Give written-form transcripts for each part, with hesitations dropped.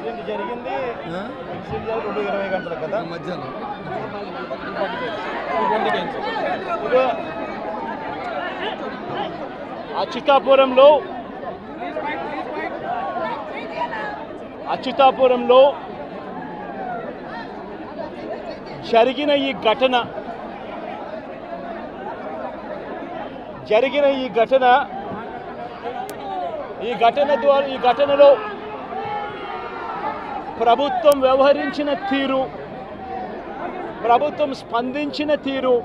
Incident జరిగింది 2:20 గంటల కదా మధ్యాహ్నం. అచ్యుతాపురంలో జరిగిన ఈ ఘటనలో ప్రభుత్వం వ్యవహరించిన తీరు, ప్రభుత్వం స్పందించిన తీరు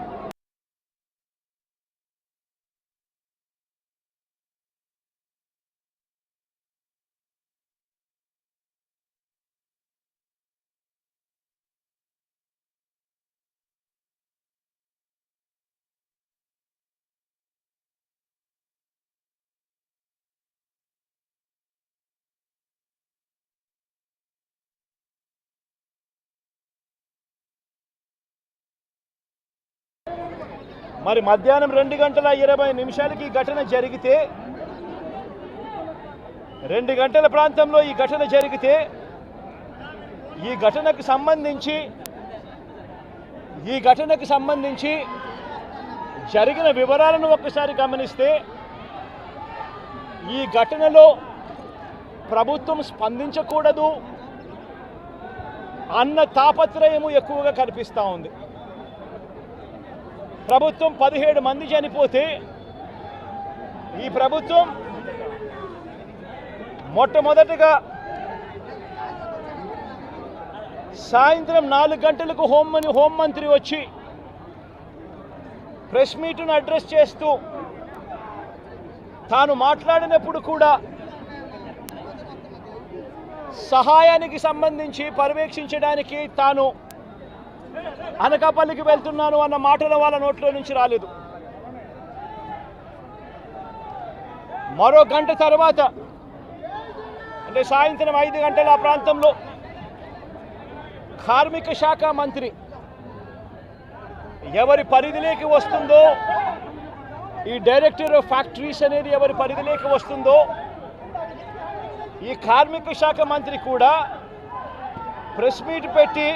మరి మధ్యాహ్నం 2:20 ఈ ఘటన జరిగితే 2 గంటల ప్రాంతంలో ఈ ఘటన జరిగితే ఈ ఘటనకు సంబంధించి జరిగిన వివరాలను ఒక్కసారి గమనిస్తే ఈ ఘటనలో ప్రభుత్వం స్పందించకూడదు అన్న తాపత్రయము ఎక్కువగా కనిపిస్తూ ఉంది. ప్రభుత్వం 17 మంది చనిపోతే ఈ ప్రభుత్వం మొట్టమొదటిగా సాయంత్రం 4 గంటలకు హోంమంత్రి వచ్చి ప్రెస్ మీట్ను అడ్రస్ చేస్తూ తాను మాట్లాడినప్పుడు కూడా సహాయానికి సంబంధించి పర్యవేక్షించడానికి తాను అనకాపల్లికి వెళ్తున్నాను అన్న మాటలు వాళ్ళ నోట్లో నుంచి రాలేదు. మరో గంట తర్వాత అంటే సాయంత్రం 5 గంటల ఆ ప్రాంతంలో కార్మిక శాఖ మంత్రి ఎవరి పరిధిలోకి వస్తుందో, ఈ డైరెక్టర్ ఆఫ్ ఫ్యాక్టరీస్ అనేది ఎవరి పరిధిలోకి వస్తుందో ఈ కార్మిక శాఖ మంత్రి కూడా ప్రెస్ మీట్ పెట్టి